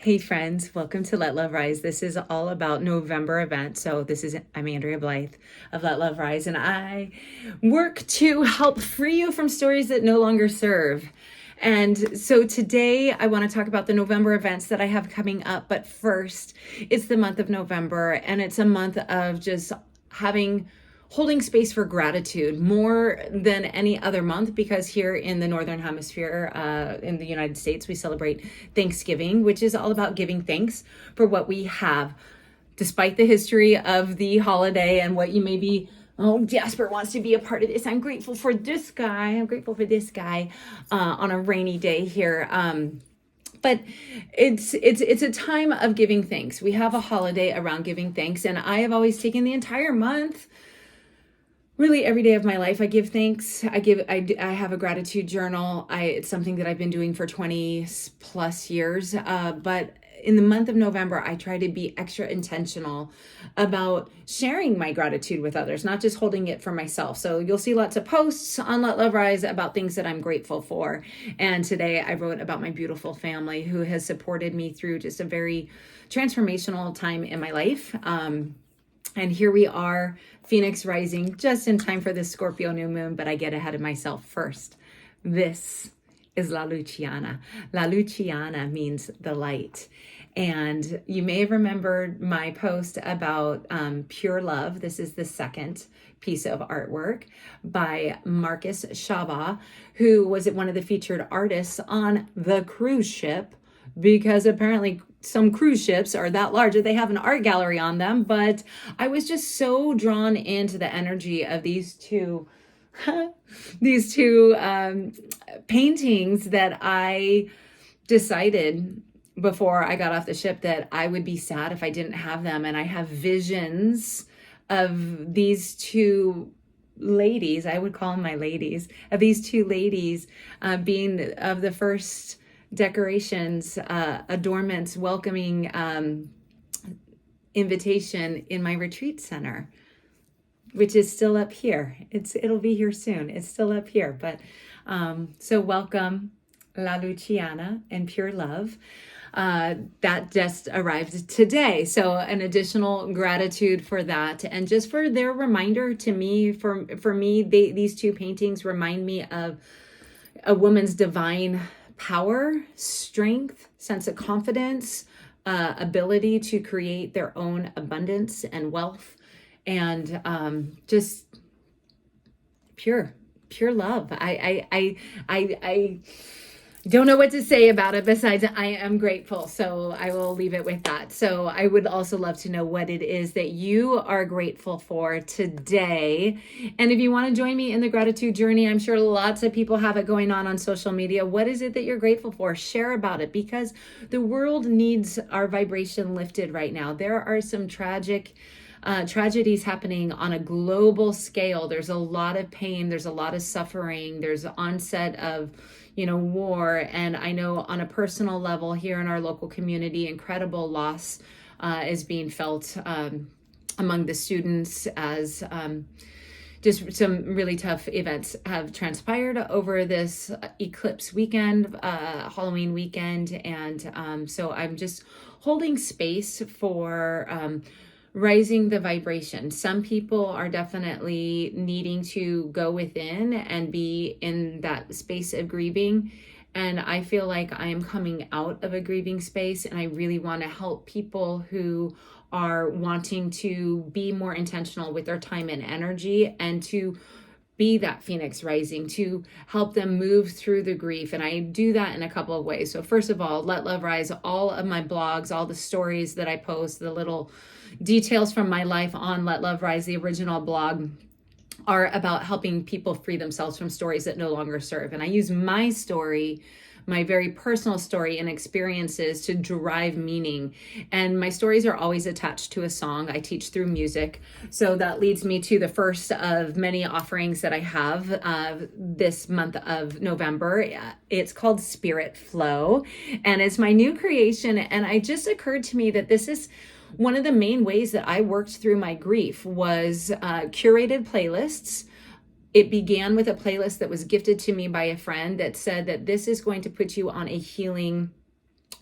Hey friends, welcome to Let Love Rise. This is all about November events. I'm Andrea Blythe of Let Love Rise, and I work to help free you from stories that no longer serve. And so today I want to talk about the November events that I have coming up. But first, it's the month of November, and it's a month of just holding space for gratitude more than any other month, because here in the Northern Hemisphere, in the United States, we celebrate Thanksgiving, which is all about giving thanks for what we have. Despite the history of the holiday and what you may be, oh, Jasper wants to be a part of this. I'm grateful for this guy. I'm grateful for this guy on a rainy day here. But it's a time of giving thanks. We have a holiday around giving thanks, and I have always taken the entire month. Really, every day of my life, I give thanks. I have a gratitude journal. It's something that I've been doing for 20 plus years. But in the month of November, I try to be extra intentional about sharing my gratitude with others, not just holding it for myself. So you'll see lots of posts on Let Love Rise about things that I'm grateful for. And today I wrote about my beautiful family who has supported me through just a very transformational time in my life. And here we are, Phoenix rising, just in time for this Scorpio new moon, but I get ahead of myself first. This is La Luciana. La Luciana means the light. And you may have remembered my post about Pure Love. This is the second piece of artwork by Marcus Shaba, who was one of the featured artists on the cruise ship, because apparently some cruise ships are that large that they have an art gallery on them. But I was just so drawn into the energy of these two paintings that I decided before I got off the ship that I would be sad if I didn't have them. And I have visions of these two ladies, I would call them my ladies, of these two ladies being of the first decorations, adornments, welcoming invitation in my retreat center, which is still up here. It'll be here soon. It's still up here. But so welcome, La Luciana and Pure Love. That just arrived today. So an additional gratitude for that, and just for their reminder to me. For me, these two paintings remind me of a woman's divine power, strength, sense of confidence, ability to create their own abundance and wealth, and just pure love. I don't know what to say about it besides I am grateful. So I will leave it with that. So I would also love to know what it is that you are grateful for today. And if you want to join me in the gratitude journey, I'm sure lots of people have it going on social media. What is it that you're grateful for? Share about it, because the world needs our vibration lifted right now. There are some tragedies happening on a global scale. There's a lot of pain. There's a lot of suffering. There's onset of war. And I know on a personal level here in our local community, incredible loss is being felt among the students, as just some really tough events have transpired over this eclipse weekend, Halloween weekend. And so I'm just holding space for rising the vibration. Some people are definitely needing to go within and be in that space of grieving. And I feel like I am coming out of a grieving space, and I really want to help people who are wanting to be more intentional with their time and energy, and to be that Phoenix rising, to help them move through the grief. And I do that in a couple of ways. So first of all, Let Love Rise, all of my blogs, all the stories that I post, the little details from my life on Let Love Rise, the original blog, are about helping people free themselves from stories that no longer serve. And I use my story, my very personal story and experiences, to derive meaning. And my stories are always attached to a song. I teach through music. So that leads me to the first of many offerings that I have this month of November. It's called Spirit Flow, and it's my new creation. And it just occurred to me that this is one of the main ways that I worked through my grief, was curated playlists. It began with a playlist that was gifted to me by a friend that said that this is going to put you on a healing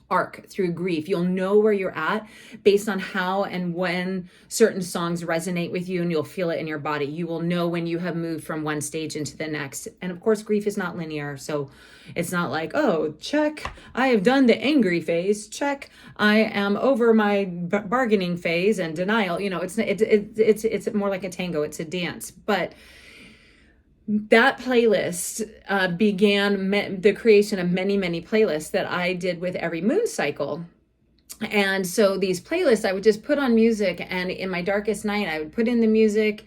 arc through grief. You'll know where you're at based on how and when certain songs resonate with you, and you'll feel it in your body. You will know when you have moved from one stage into the next. And of course, grief is not linear. So it's not like, oh, check, I have done the angry phase. Check, I am over my bargaining phase and denial. You know, it's more like a tango. It's a dance. But that playlist began the creation of many, many playlists that I did with every moon cycle. And so these playlists, I would just put on music, and in my darkest night, I would put in the music.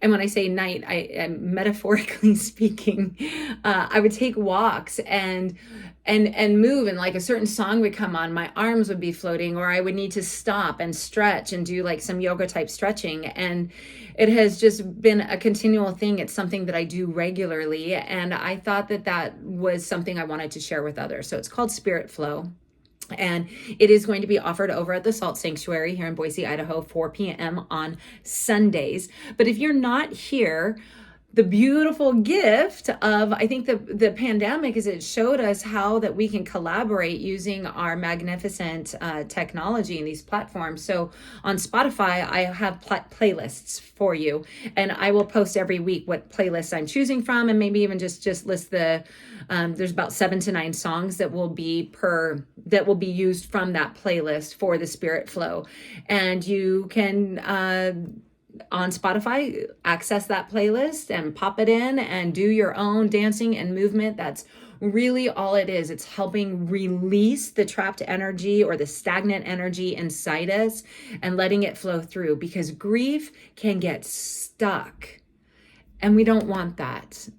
And when I say night, I metaphorically speaking, I would take walks and move, and like a certain song would come on, my arms would be floating, or I would need to stop and stretch and do like some yoga type stretching. And it has just been a continual thing. It's something that I do regularly. And I thought that that was something I wanted to share with others. So it's called Spirit Flow. And it is going to be offered over at the Salt Sanctuary here in Boise, Idaho, 4 p.m. on Sundays. But if you're not here, the beautiful gift of, I think the pandemic is it showed us how that we can collaborate using our magnificent technology and these platforms. So on Spotify, I have playlists for you, and I will post every week what playlists I'm choosing from, and maybe even just list the, there's about 7 to 9 songs that will be used from that playlist for the Spirit Flow. And you can, on Spotify, access that playlist and pop it in and do your own dancing and movement. That's really all it is. It's helping release the trapped energy or the stagnant energy inside us and letting it flow through, because grief can get stuck, and we don't want that.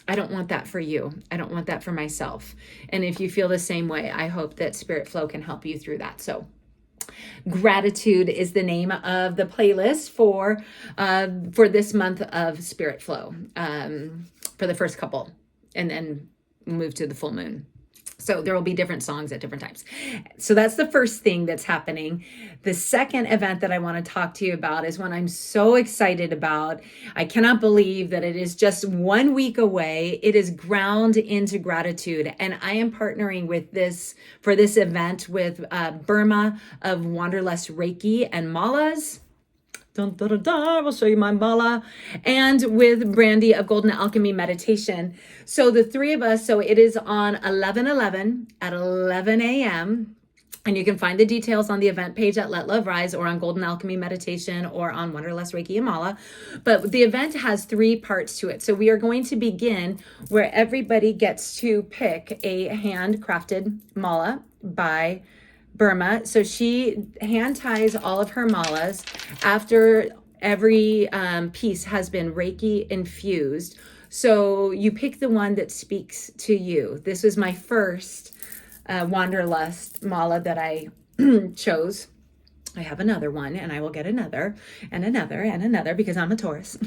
I don't want that for you. I don't want that for myself. And if you feel the same way, I hope that Spirit Flow can help you through that. So Gratitude is the name of the playlist for this month of Spirit Flow, for the first couple, and then move to the full moon. So there will be different songs at different times. So that's the first thing that's happening. The second event that I want to talk to you about is one I'm so excited about. I cannot believe that it is just 1 week away. It is Ground into Gratitude. And I am partnering with for this event with Burma of Wanderlust Reiki and Malas. Dun, dun, dun, dun. I will show you my mala, and with Brandy of Golden Alchemy Meditation. So the three of us, so it is on 11/11 at 11 a.m. And you can find the details on the event page at Let Love Rise, or on Golden Alchemy Meditation, or on Wanderlust Reiki and Mala. But the event has 3 parts to it. So we are going to begin where everybody gets to pick a handcrafted mala by Burma. So she hand ties all of her malas after every piece has been Reiki infused. So you pick the one that speaks to you. This was my first Wanderlust mala that I chose. I have another one, and I will get another and another and another, because I'm a Taurus.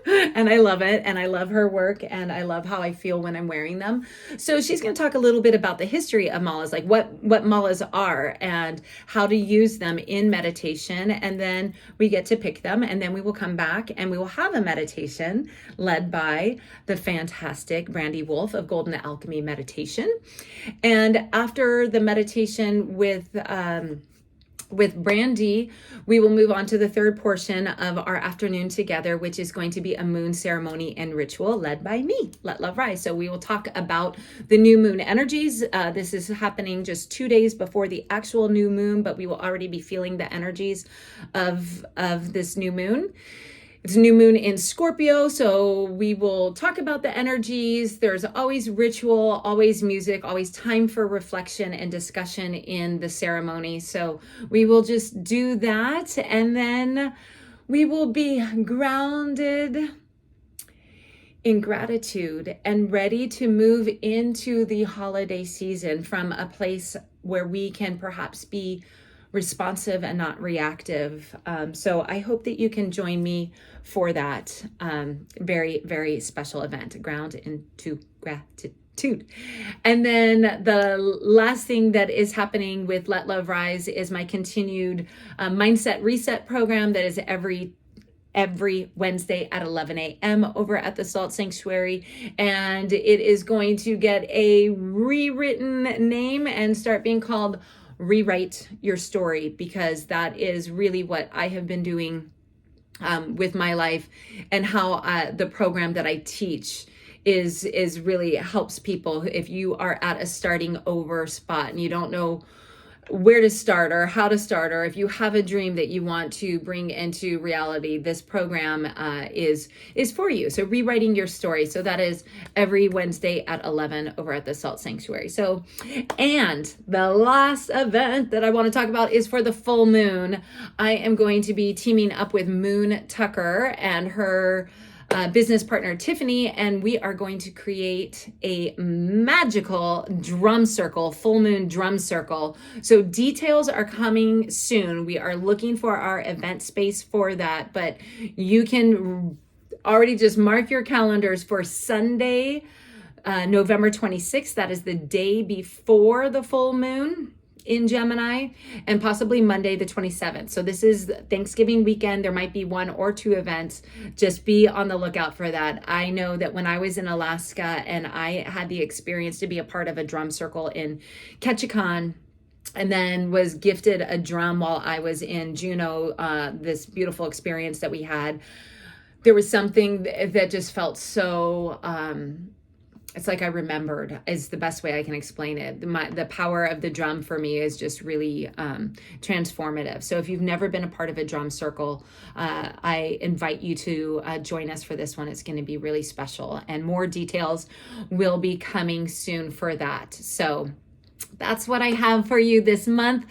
And I love it, and I love her work, and I love how I feel when I'm wearing them. So she's going to talk a little bit about the history of malas, like what malas are and how to use them in meditation. And then we get to pick them, and then we will come back and we will have a meditation led by the fantastic Brandy Wolf of Golden Alchemy Meditation. And after the meditation with Brandy, we will move on to the third portion of our afternoon together, which is going to be a moon ceremony and ritual led by me, Let Love Rise. So we will talk about the new moon energies. This is happening just 2 days before the actual new moon, but we will already be feeling the energies of this new moon. It's a new moon in Scorpio, so we will talk about the energies. There's always ritual, always music, always time for reflection and discussion in the ceremony. So we will just do that, and then we will be grounded in gratitude and ready to move into the holiday season from a place where we can perhaps be responsive and not reactive. So I hope that you can join me for that very, very special event, Ground into Gratitude. And then the last thing that is happening with Let Love Rise is my continued mindset reset program that is every every Wednesday at 11 a.m. over at the Salt Sanctuary. And it is going to get a rewritten name and start being called Rewrite Your Story, because that is really what I have been doing with my life, and how the program that I teach is really helps people. If you are at a starting over spot and you don't know where to start or how to start, or if you have a dream that you want to bring into reality, this program is for you. So Rewriting Your Story. So that is every Wednesday at 11 over at the Salt Sanctuary. So, and the last event that I want to talk about is for the full moon. I am going to be teaming up with Moon Tucker and her business partner Tiffany, and we are going to create a magical drum circle, full moon drum circle. So details are coming soon. We are looking for our event space for that, but you can already just mark your calendars for Sunday, November 26th. That is the day before the full moon in Gemini, and possibly Monday the 27th. So this is Thanksgiving weekend. There might be 1 or 2 events. Just be on the lookout for that. I know that when I was in Alaska and I had the experience to be a part of a drum circle in Ketchikan, and then was gifted a drum while I was in Juneau, this beautiful experience that we had, there was something that just felt so it's like I remembered, is the best way I can explain it. The power of the drum for me is just really transformative. So if you've never been a part of a drum circle, I invite you to join us for this one. It's going to be really special, and more details will be coming soon for that. So that's what I have for you this month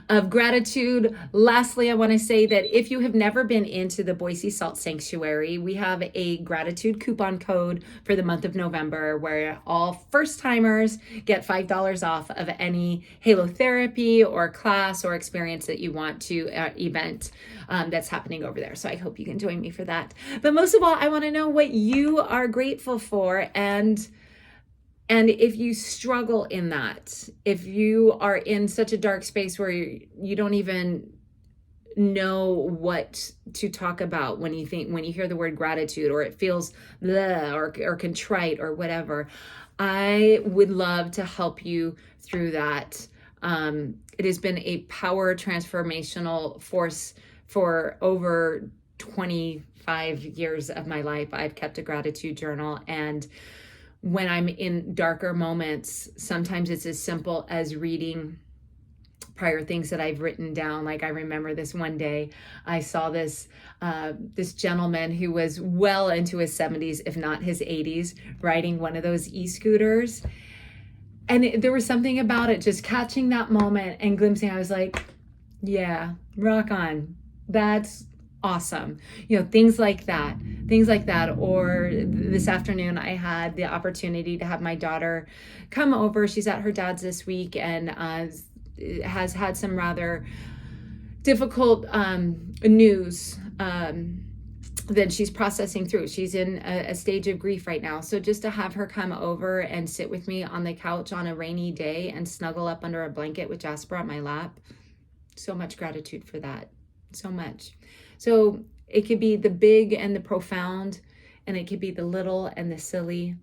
of gratitude. Lastly, I want to say that if you have never been into the Boise Salt Sanctuary, we have a gratitude coupon code for the month of November where all first timers get $5 off of any halotherapy or class or experience that you want to event that's happening over there. So I hope you can join me for that. But most of all, I want to know what you are grateful for, and if you struggle in that, if you are in such a dark space where you don't even know what to talk about when you hear the word gratitude, or it feels bleh, or contrite or whatever, I would love to help you through that. It has been a power transformational force for over 25 years of my life. I've kept a gratitude journal, and when I'm in darker moments, sometimes it's as simple as reading prior things that I've written down. Like I remember this one day, I saw this gentleman who was well into his 70s, if not his 80s, riding one of those e-scooters. And there was something about it, just catching that moment and glimpsing. I was like, yeah, rock on. That's awesome. Things like that. Or this afternoon, I had the opportunity to have my daughter come over. She's at her dad's this week, and has had some rather difficult news that she's processing through. She's in a stage of grief right now. So just to have her come over and sit with me on the couch on a rainy day and snuggle up under a blanket with Jasper on my lap, so much gratitude for that. So much. So it could be the big and the profound, and it could be the little and the silly.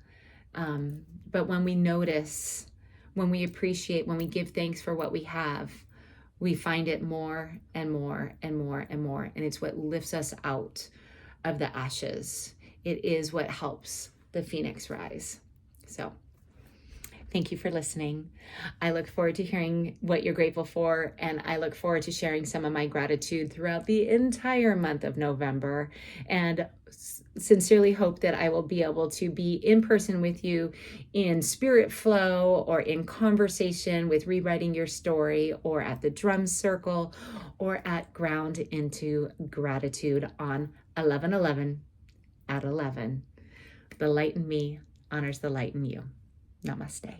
But when we notice, when we appreciate, when we give thanks for what we have, we find it more and more and more and more. And it's what lifts us out of the ashes. It is what helps the phoenix rise. So thank you for listening. I look forward to hearing what you're grateful for, and I look forward to sharing some of my gratitude throughout the entire month of November, and sincerely hope that I will be able to be in person with you in spirit flow, or in conversation with Rewriting Your Story, or at the drum circle, or at Ground into Gratitude on 11/11 at 11. The light in me honors the light in you. Namaste.